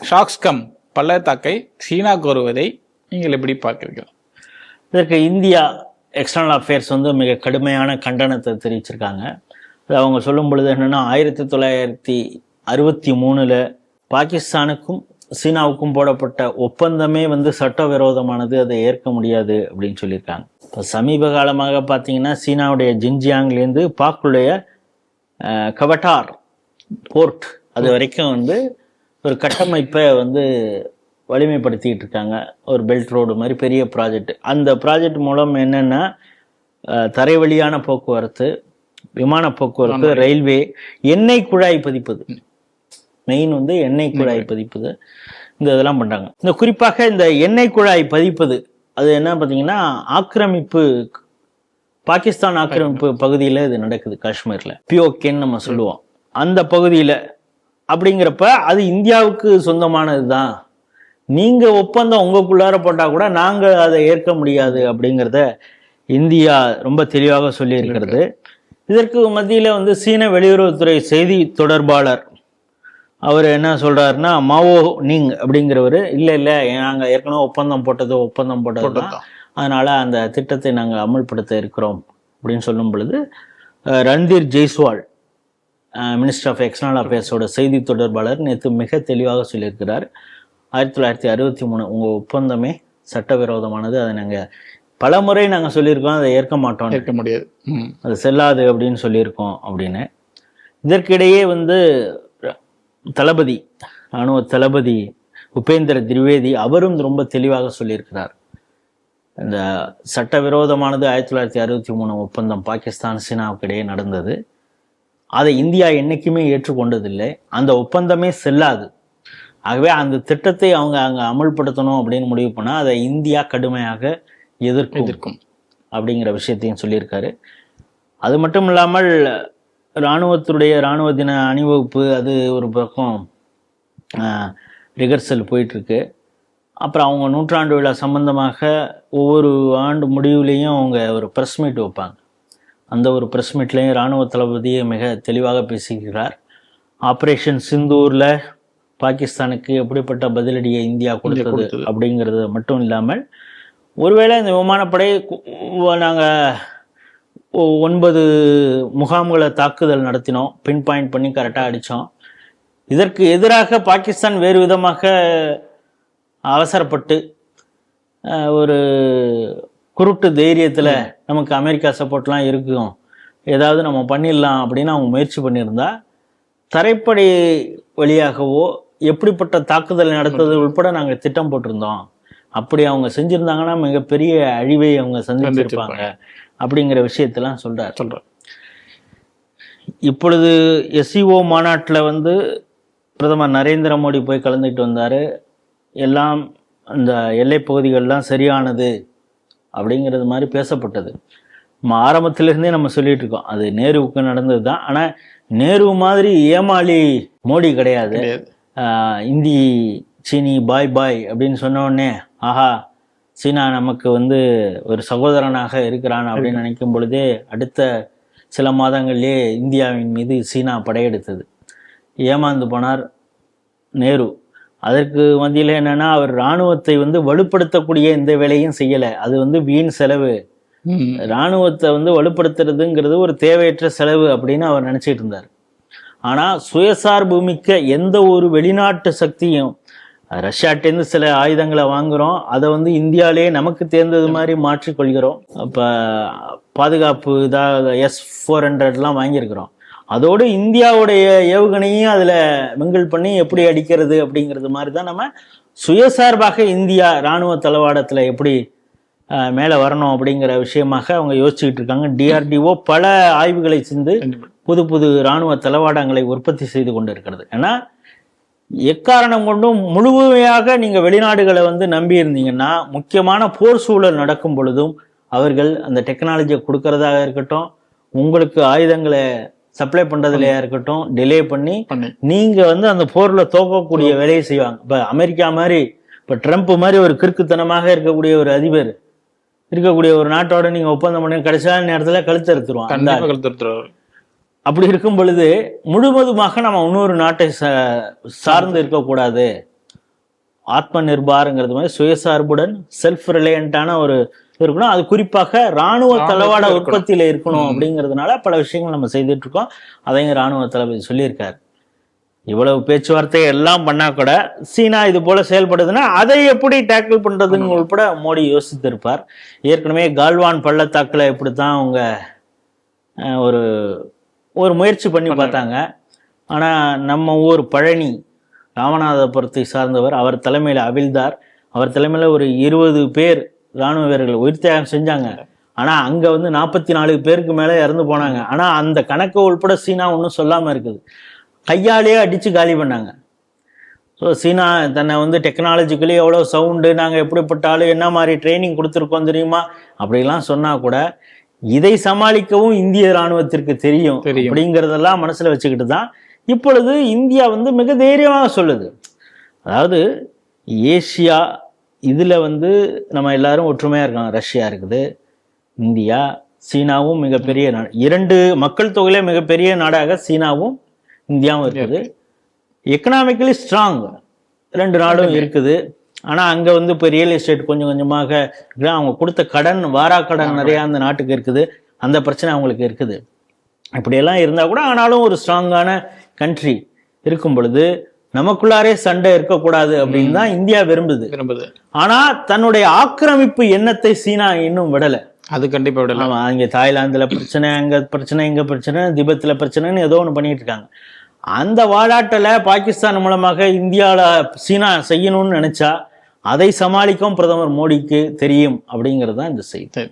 ஷாக்ஸ்கம் பள்ளத்தாக்கை சீனா கோருவதை நீங்கள் எப்படி பார்க்கிறீர்கள்? இதற்கு இந்தியா எக்ஸ்டர்னல் அஃபேர்ஸ் வந்து மிக கடுமையான கண்டனத்தை தெரிவிச்சிருக்காங்க. அது அவங்க சொல்லும் பொழுது என்னென்னா, 1963 பாகிஸ்தானுக்கும் சீனாவுக்கும் போடப்பட்ட ஒப்பந்தமே வந்து சட்டவிரோதமானது, அதை ஏற்க முடியாது அப்படின்னு சொல்லியிருக்காங்க. இப்போ சமீப காலமாக பார்த்தீங்கன்னா, சீனாவுடைய ஜின்ஜியாங்லேருந்து பாக்குடைய கவட்டார் போர்ட் அது வரைக்கும் வந்து ஒரு கட்டமைப்பை வந்து வலிமைப்படுத்திக்கிட்டு இருக்காங்க. ஒரு பெல்ட் ரோடு மாதிரி பெரிய ப்ராஜெக்ட். அந்த ப்ராஜெக்ட் மூலம் என்னென்னா, தரை வழியான போக்குவரத்து, விமான போக்குவரத்து, ரயில்வே, எண்ணெய் குழாய் பதிப்பது, மெயின் வந்து எண்ணெய் குழாய் பதிப்பது, இந்த இதெல்லாம் பண்ணுறாங்க. இந்த குறிப்பாக இந்த எண்ணெய் குழாய் பதிப்பது அது என்ன பார்த்தீங்கன்னா, ஆக்கிரமிப்பு, பாகிஸ்தான் ஆக்கிரமிப்பு பகுதியில் இது நடக்குது. காஷ்மீரில் பியோகேன்னு நம்ம சொல்லுவோம், அந்த பகுதியில். அப்படிங்கிறப்ப அது இந்தியாவுக்கு சொந்தமானது தான், நீங்கள் ஒப்பந்தம் உங்களுக்குள்ளார போட்டால் கூட நாங்கள் அதை ஏற்க முடியாது அப்படிங்கிறத இந்தியா ரொம்ப தெளிவாக சொல்லியிருக்கிறது. இதற்கு மத்தியில் வந்து சீன வெளியுறவுத்துறை செய்தி தொடர்பாளர் அவர் என்ன சொல்கிறாருன்னா, மாவோ நிங் அப்படிங்கிறவர், இல்லை நாங்கள் ஏற்கனவே ஒப்பந்தம் போட்டது தான், அதனால் அந்த திட்டத்தை நாங்கள் அமல்படுத்த இருக்கிறோம் அப்படின்னு சொல்லும் பொழுது, Randhir Jaiswal minister of external அஃபேர்ஸோட செய்தி தொடர்பாளர் நேற்று மிக தெளிவாக சொல்லியிருக்கிறார், 1963 உங்கள் ஒப்பந்தமே சட்டவிரோதமானது, அதை நாங்கள் பல முறை நாங்கள் சொல்லியிருக்கோம், அதை ஏற்க மாட்டோம், ஏற்க முடியாது, அது செல்லாது அப்படின்னு சொல்லியிருக்கோம் அப்படின்னு. இதற்கிடையே வந்து தளபதி, இராணுவ தளபதி உபேந்திர திரிவேதி அவரும் ரொம்ப தெளிவாக சொல்லியிருக்கிறார், இந்த சட்டவிரோதமானது 1963 ஒப்பந்தம் பாகிஸ்தான் சீனாவுக்கு இடையே நடந்தது, அதை இந்தியா என்றைக்குமே ஏற்றுக்கொண்டதில்லை, அந்த ஒப்பந்தமே செல்லாது, ஆகவே அந்த திட்டத்தை அவங்க அங்கே அமல்படுத்தணும் அப்படின்னு முடிவு பண்ணால் அதை இந்தியா கடுமையாக எதிர்க்கும் அப்படிங்கிற விஷயத்தையும் சொல்லியிருக்காரு. அது மட்டும் இல்லாமல் இராணுவ தின அணிவகுப்பு அது ஒரு பக்கம் ரிஹர்சல் போயிட்டுருக்கு. அப்புறம் அவங்க 100ஆண்டு விழா சம்பந்தமாக ஒவ்வொரு ஆண்டு முடிவுலேயும் அவங்க ஒரு ப்ரெஸ் மீட் வைப்பாங்க. அந்த ஒரு ப்ரெஸ் மீட்லேயும் இராணுவ தளபதியை மிக தெளிவாக பேசிக்கிறார். ஆப்ரேஷன் சிந்தூரில் பாகிஸ்தானுக்கு எப்படிப்பட்ட பதிலடியை இந்தியா கொடுத்தது அப்படிங்கிறது மட்டும் இல்லாமல், ஒருவேளை இந்த விமானப்படை நாங்கள் 9 முகாம்களை தாக்குதல் நடத்தினோம், பின் பாயிண்ட் பண்ணி கரெக்டாக அடித்தோம், இதற்கு எதிராக பாகிஸ்தான் வேறு விதமாக அவசரப்பட்டு ஒரு குருட்டு தைரியத்தில் நமக்கு அமெரிக்கா சப்போர்ட்லாம் இருக்கும், ஏதாவது நம்ம பண்ணிடலாம் அப்படின்னு அவங்க முயற்சி பண்ணியிருந்தா, தரைப்படை வழியாகவோ எப்படிப்பட்ட தாக்குதல் நடத்துவது உட்பட நாங்கள் திட்டம் போட்டிருந்தோம், அப்படி அவங்க செஞ்சுருந்தாங்கன்னா மிகப்பெரிய அழிவை அவங்க சந்திச்சிருப்பாங்க அப்படிங்கிற விஷயத்தெல்லாம் சொல்கிறார். இப்பொழுது எஸ்சிஓ மாநாட்டில் வந்து பிரதமர் நரேந்திர மோடி போய் கலந்துக்கிட்டு வந்தார். எல்லாம் அந்த எல்லை பகுதிகள்லாம் சரியானது அப்படிங்கிறது மாதிரி பேசப்பட்டது. நம்ம ஆரம்பத்திலேருந்தே நம்ம சொல்லிட்டு இருக்கோம், அது நேருவுக்கு நடந்தது தான். ஆனால் நேரு மாதிரி ஏமாளி மோடி கிடையாது. இந்தி சீனி பாய் பாய் அப்படின்னு சொன்னோடனே ஆஹா சீனா நமக்கு வந்து ஒரு சகோதரனாக இருக்கிறான் அப்படின்னு நினைக்கும் பொழுதே அடுத்த சில மாதங்கள்லேயே இந்தியாவின் மீது சீனா படையெடுத்தது. ஏமாந்து போனார் நேரு. அதற்கு மத்தியில் என்னன்னா, அவர் இராணுவத்தை வந்து வலுப்படுத்தக்கூடிய எந்த வேலையும் செய்யலை, அது வந்து வீண் செலவு, இராணுவத்தை வந்து வலுப்படுத்துறதுங்கிறது ஒரு தேவையற்ற செலவு அப்படின்னு அவர் நினச்சிட்டு இருந்தார். ஆனால் சுயசார்பு மிக்க எந்த ஒரு வெளிநாட்டு சக்தியும், ரஷ்யாட்டேருந்து சில ஆயுதங்களை வாங்குகிறோம், அதை வந்து இந்தியாவிலே நமக்கு தேர்ந்தது மாதிரி மாற்றிக்கொள்கிறோம். இப்போ பாதுகாப்பு இதாக S-400 வாங்கியிருக்கிறோம், அதோடு இந்தியாவுடைய ஏவுகணையும் அதில் மிங்கிள் பண்ணி எப்படி அடிக்கிறது அப்படிங்கிறது மாதிரி தான் நம்ம சுயசார்பாக இந்தியா இராணுவ தளவாடத்தில் எப்படி மேலே வரணும் அப்படிங்கிற விஷயமாக அவங்க யோசிச்சுக்கிட்டு இருக்காங்க. DRDO பல ஆய்வுகளை செஞ்சு புது புது இராணுவ தளவாடங்களை உற்பத்தி செய்து கொண்டு இருக்கிறது. ஏன்னா எக்காரணம் கொண்டும் முழுமையாக நீங்கள் வெளிநாடுகளை வந்து நம்பி இருந்தீங்கன்னா, முக்கியமான போர் சூழல் நடக்கும் பொழுதும் அவர்கள் அந்த டெக்னாலஜியை கொடுக்கறதாக இருக்கட்டும், உங்களுக்கு ஆயுதங்களை சப்ளை பண்ணுறதுலையா இருக்கட்டும், டிலே பண்ணி நீங்கள் வந்து அந்த போரில் தோக்கக்கூடிய வேலையை செய்வாங்க. இப்போ அமெரிக்கா மாதிரி, இப்போ ட்ரம்ப் மாதிரி ஒரு கிறுக்குத்தனமாக இருக்கக்கூடிய ஒரு அதிபர் இருக்கக்கூடிய ஒரு நாட்டோட நீங்கள் ஒப்பந்தம் பண்ணி கடைசியான நேரத்தில் கழுத்து அறுத்துருவான். அப்படி இருக்கும் பொழுது முழுவதுமாக நம்ம இன்னொரு நாட்டை சார்ந்து இருக்கக்கூடாது ஆத்ம நிர்பாருங்கிறது மாதிரி சுயசார்புடன் செல்ஃப் ரிலையண்டான ஒரு இருக்கணும். அது குறிப்பாக இராணுவ தளவாட உற்பத்தியில இருக்கணும் அப்படிங்கிறதுனால பல விஷயங்கள் நம்ம செய்துட்டு இருக்கோம். அதையும் இராணுவ தளபதி சொல்லியிருக்காரு. இவ்வளவு பேச்சுவார்த்தை எல்லாம் பண்ணா கூட சீனா இது போல செயல்படுதுன்னா அதை எப்படி டேக்கிள் பண்றதுன்னு உள்பட மோடி யோசித்திருப்பார். ஏற்கனவே கால்வான் பள்ளத்தாக்குல இப்படித்தான் அவங்க ஒரு ஒரு முயற்சி பண்ணி பார்த்தாங்க. ஆனா நம்ம ஊர் பழனி ராமநாதபுரத்தை சார்ந்தவர், அவர் தலைமையில் அவிழ்தார், அவர் தலைமையில் ஒரு 20 பேர் இராணுவ வீரர்கள் உயிர் தியாகம் செஞ்சாங்க. ஆனா அங்க வந்து 44 பேருக்கு மேல இறந்து போனாங்க. ஆனா அந்த கணக்கு உள்பட சீனா ஒன்றும் சொல்லாம இருக்குது. கையாலேயே அடிச்சு காலி பண்ணாங்க. ஸோ சீனா தன்னை வந்து டெக்னாலஜிக்கலி எவ்வளோ சவுண்டு, நாங்கள் எப்படிப்பட்டாலும் என்ன மாதிரி ட்ரைனிங் கொடுத்துருக்கோம் தெரியுமா அப்படிலாம் சொன்னா கூட இதை சமாளிக்கவும் இந்திய இராணுவத்திற்கு தெரியும் அப்படிங்கிறதெல்லாம் மனசுல வச்சுக்கிட்டு தான் இப்பொழுது இந்தியா வந்து மிக தைரியமாக சொல்லுது. அதாவது ஏசியா இதுல வந்து நம்ம எல்லாரும் ஒற்றுமையா இருக்கோம். ரஷ்யா இருக்குது, இந்தியா, சீனாவும் மிகப்பெரிய நாடு. 2 மக்கள் தொகையில மிகப்பெரிய நாடாக சீனாவும் இந்தியாவும் இருக்குது. எக்கனாமிக்கலி ஸ்ட்ராங் 2 நாடும் இருக்குது. ஆனா அங்க வந்து இப்போ ரியல் எஸ்டேட் கொஞ்சம் கொஞ்சமாக அவங்க கொடுத்த கடன், வாரா கடன் நிறைய அந்த நாட்டுக்கு இருக்குது. அந்த பிரச்சனை அவங்களுக்கு இருக்குது. இப்படியெல்லாம் இருந்தா கூட ஆனாலும் ஒரு ஸ்ட்ராங்கான கண்ட்ரி இருக்கும் பொழுது நமக்குள்ளாரே சண்டை இருக்கக்கூடாது அப்படின்னு தான் இந்தியா விரும்புது. ஆனா தன்னுடைய ஆக்கிரமிப்பு எண்ணத்தை சீனா இன்னும் விடல. அது கண்டிப்பா விடல. ஆமா, அங்க தாய்லாந்துல பிரச்சனை, அங்க பிரச்சனை, இங்க பிரச்சனை, திபெத்ல பிரச்சனைன்னு ஏதோ ஒண்ணு பண்ணிட்டு இருக்காங்க. அந்த வாலாட்டல பாகிஸ்தான் மூலமாக இந்தியாவில சீனா செய்யணும்னு நினைச்சா அதை சமாளிக்கவும் பிரதமர் மோடிக்கு தெரியும் அப்படிங்கிறது தான் இந்த செய்தி.